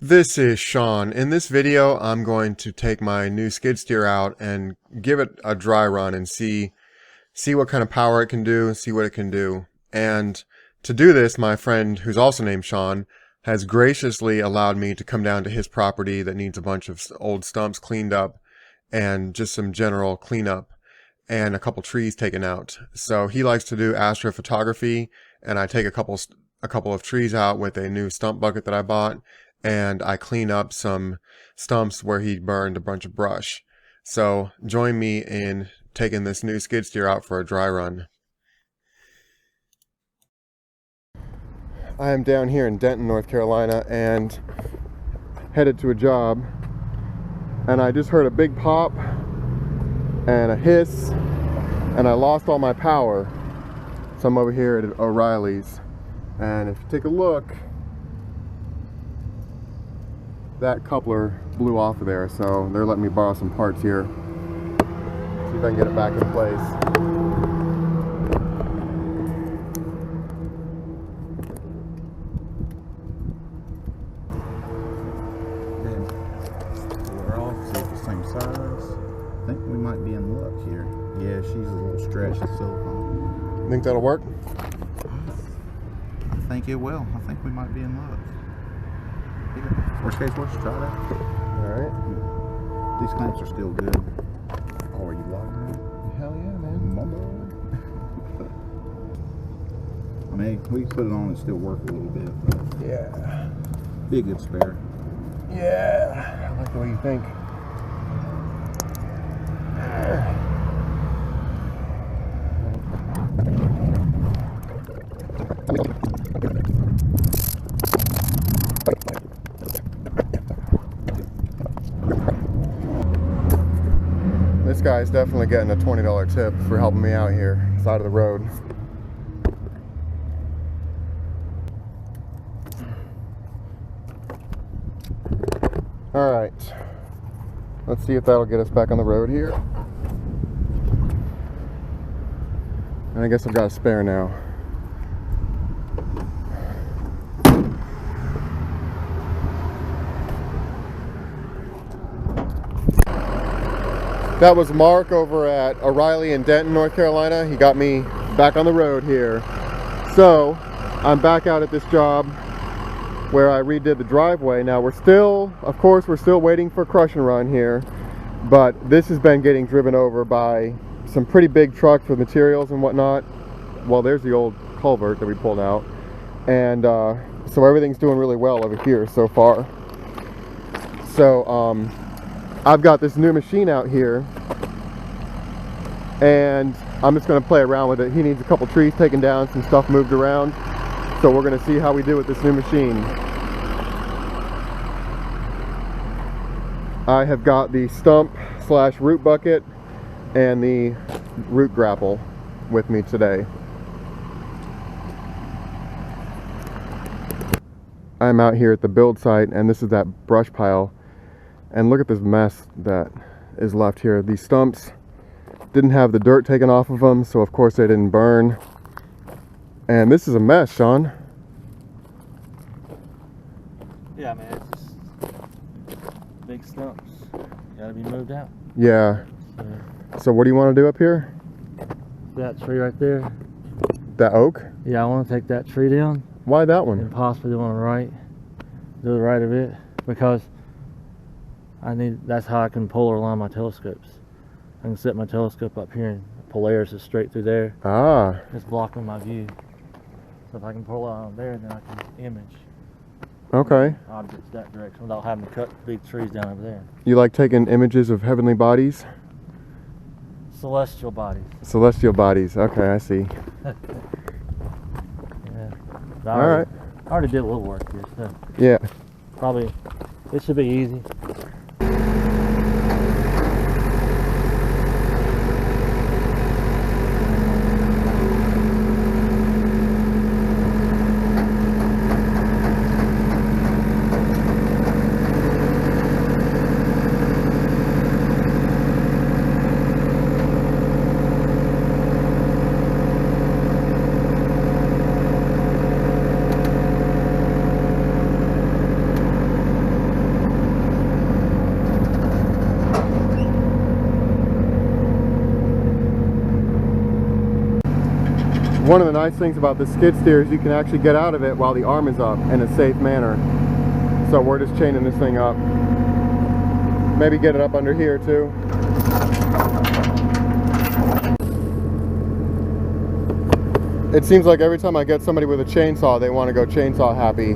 This is Shaun. In this video, I'm going to take my new skid steer out and give it a dry run and see what kind of power it can do, see what it can do. And to do this, my friend, who's also named Shaun, has graciously allowed me to come down to his property that needs a bunch of old stumps cleaned up and just some general cleanup and a couple trees taken out. So he likes to do astrophotography, and I take a couple of trees out with a new stump bucket that I bought, and I clean up some stumps where he burned a bunch of brush. So join me in taking this new skid steer out for a dry run. I am down here in Denton, North Carolina, and headed to a job, and I just heard a big pop and a hiss, and I lost all my power. So I'm over here at O'Reilly's, and if you take a look, that coupler blew off of there, so they're letting me borrow some parts here. See if I can get it back in place. We're all the same size. I think we might be in luck here. Yeah, she's a little stretchy silicone. Think that'll work? I think it will. I think we might be in luck. Here. Worst case, let's try that. Alright. These clamps are still good. Oh, are you lying? Hell yeah, man. I mean, we can put it on and still work a little bit. But Yeah. be a good spare. Yeah. I like the way you think. This guy's definitely getting a $20 tip for helping me out here, side of the road. All right, let's see if that'll get us back on the road here. And I guess I've got a spare now. That was Mark over at O'Reilly in Denton, North Carolina. He got me back on the road here. So I'm back out at this job where I redid the driveway. Now we're still waiting for crush and run here, but this has been getting driven over by some pretty big trucks with materials and whatnot. Well, there's the old culvert that we pulled out. And so everything's doing really well over here so far. So I've got this new machine out here, and I'm just going to play around with it. He needs a couple trees taken down, some stuff moved around, so we're going to see how we do with this new machine. I have got the stump / root bucket and the root grapple with me today. I'm out here at the build site, and this is that brush pile. And look at this mess that is left here. These stumps didn't have the dirt taken off of them, so of course they didn't burn. And this is a mess, Shaun. Yeah, man, it's just big stumps. Gotta be moved out. Yeah. So what do you want to do up here? That tree right there. That oak? Yeah, I want to take that tree down. Why that one? And possibly do the right of it, because that's how I can polar align my telescopes. I can set my telescope up here and Polaris is straight through there. Ah. It's blocking my view. So if I can polar align there, then I can image Okay. objects that direction without having to cut big trees down over there. You like taking images of heavenly bodies? Celestial bodies. Celestial bodies. Okay, I see. Yeah. Alright. I already did a little work here, so Yeah. probably it should be easy. One of the nice things about the skid steer is you can actually get out of it while the arm is up in a safe manner. So we're just chaining this thing up. Maybe get it up under here too. It seems like every time I get somebody with a chainsaw, they want to go chainsaw happy.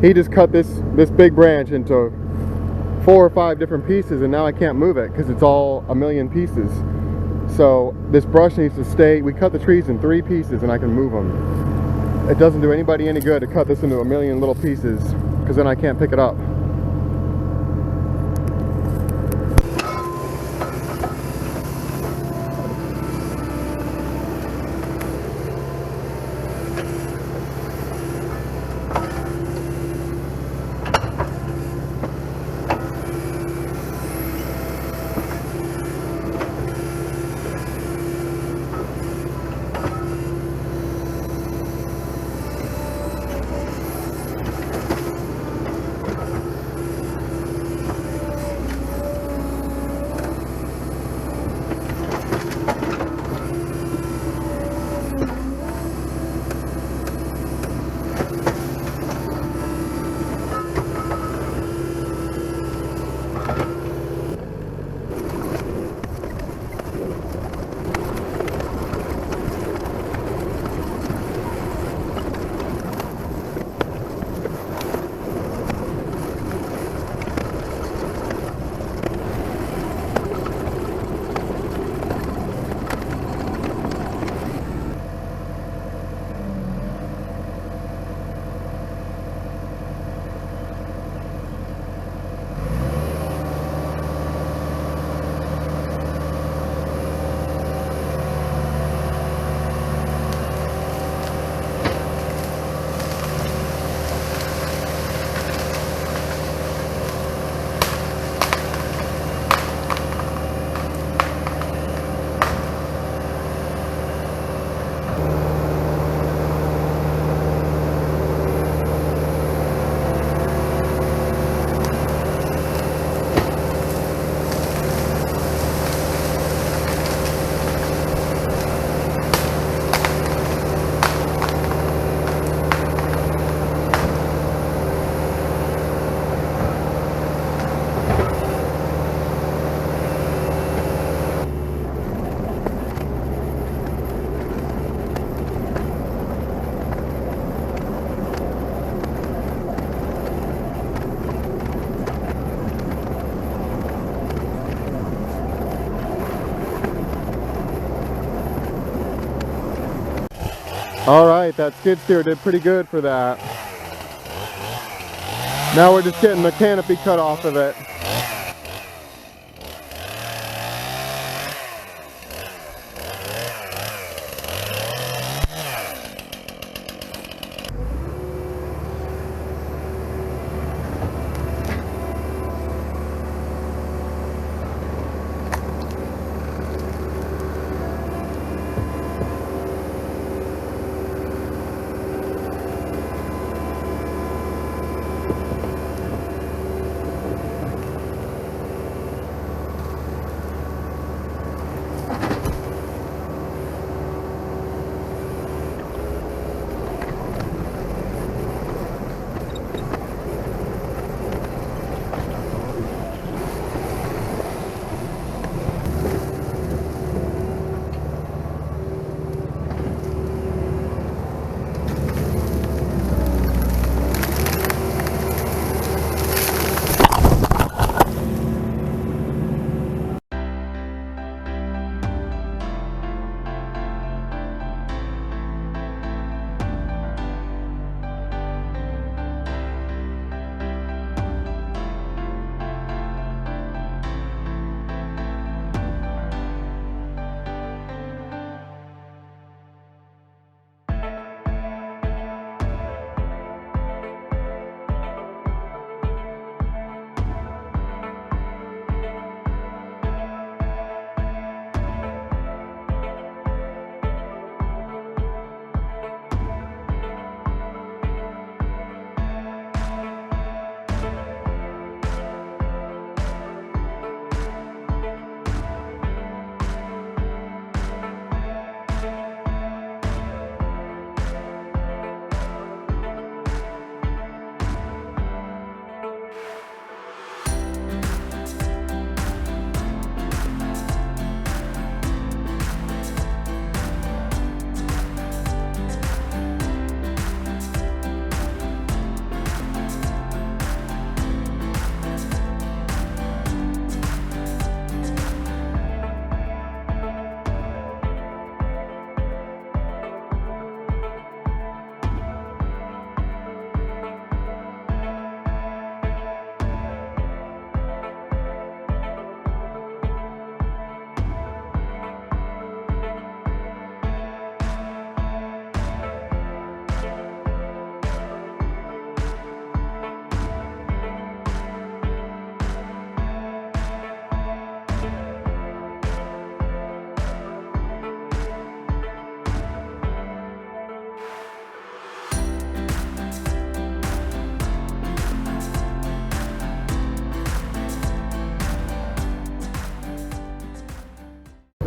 He just cut this big branch into 4 or 5 different pieces, and now I can't move it because it's all a million pieces. So this brush needs to stay. We cut the trees in 3 pieces and I can move them. It doesn't do anybody any good to cut this into a million little pieces, because then I can't pick it up. All right, that skid steer did pretty good for that. Now we're just getting the canopy cut off of it.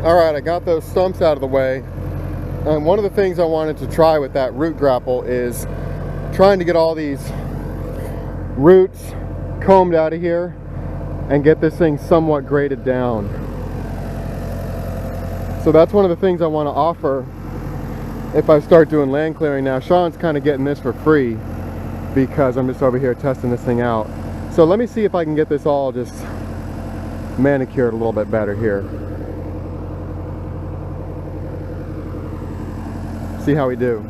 All right, I got those stumps out of the way. And one of the things I wanted to try with that root grapple is trying to get all these roots combed out of here and get this thing somewhat graded down. So that's one of the things I want to offer if I start doing land clearing. Now Shaun's kind of getting this for free because I'm just over here testing this thing out. So let me see if I can get this all just manicured a little bit better here. See how we do.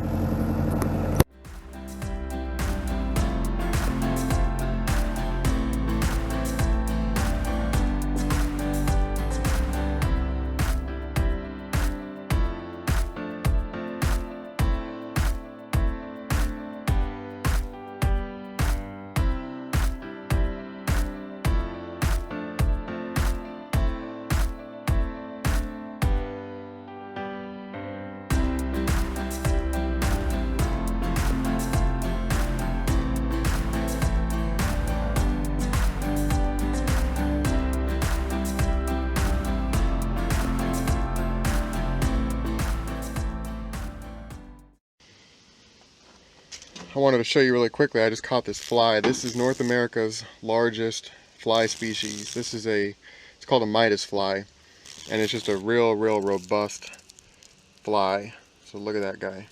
I wanted to show you really quickly, I just caught this fly. This is North America's largest fly species. This is it's called a Midas fly, and it's just a real robust fly. So look at that guy.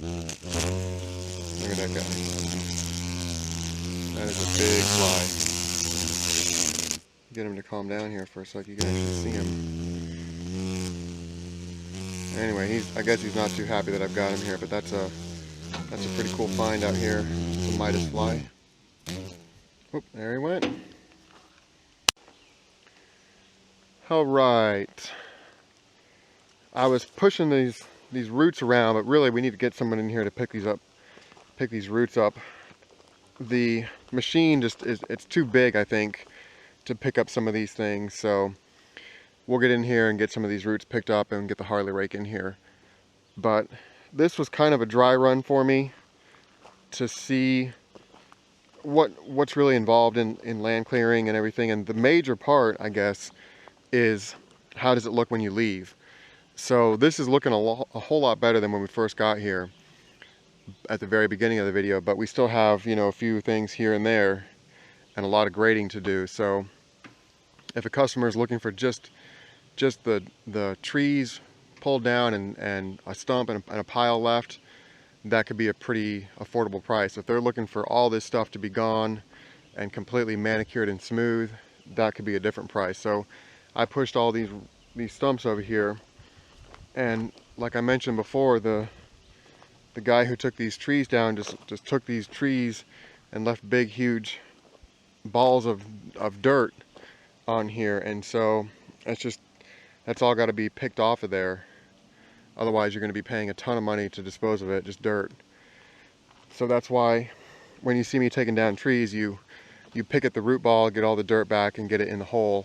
Look at that guy. That is a big fly. Get him to calm down here for a sec, you guys should see him. Anyway, I guess he's not too happy that I've got him here, but that's a pretty cool find out here. The Midas fly. Oop, there he went. All right. I was pushing these roots around, but really we need to get someone in here to pick these roots up. The machine it's too big, I think, to pick up some of these things. So we'll get in here and get some of these roots picked up and get the Harley rake in here. But this was kind of a dry run for me to see what's really involved in land clearing and everything. And the major part, I guess, is how does it look when you leave. So this is looking a whole lot better than when we first got here at the very beginning of the video, but we still have, you know, a few things here and there and a lot of grading to do. So if a customer is looking for just the trees pulled down and a stump and a pile left, that could be a pretty affordable price. If they're looking for all this stuff to be gone and completely manicured and smooth, that could be a different price. So I pushed all these stumps over here, and like I mentioned before, the guy who took these trees down just took these trees and left big huge balls of dirt on here, and so that's all got to be picked off of there. Otherwise you're going to be paying a ton of money to dispose of it, just dirt. So that's why when you see me taking down trees, you pick at the root ball, get all the dirt back and get it in the hole,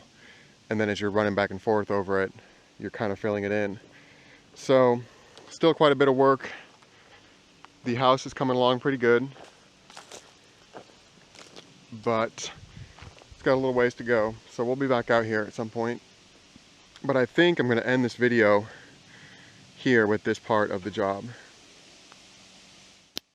and then as you're running back and forth over it, you're kind of filling it in. So still quite a bit of work. The house is coming along pretty good, but it's got a little ways to go. So we'll be back out here at some point. But I think I'm going to end this video here with this part of the job.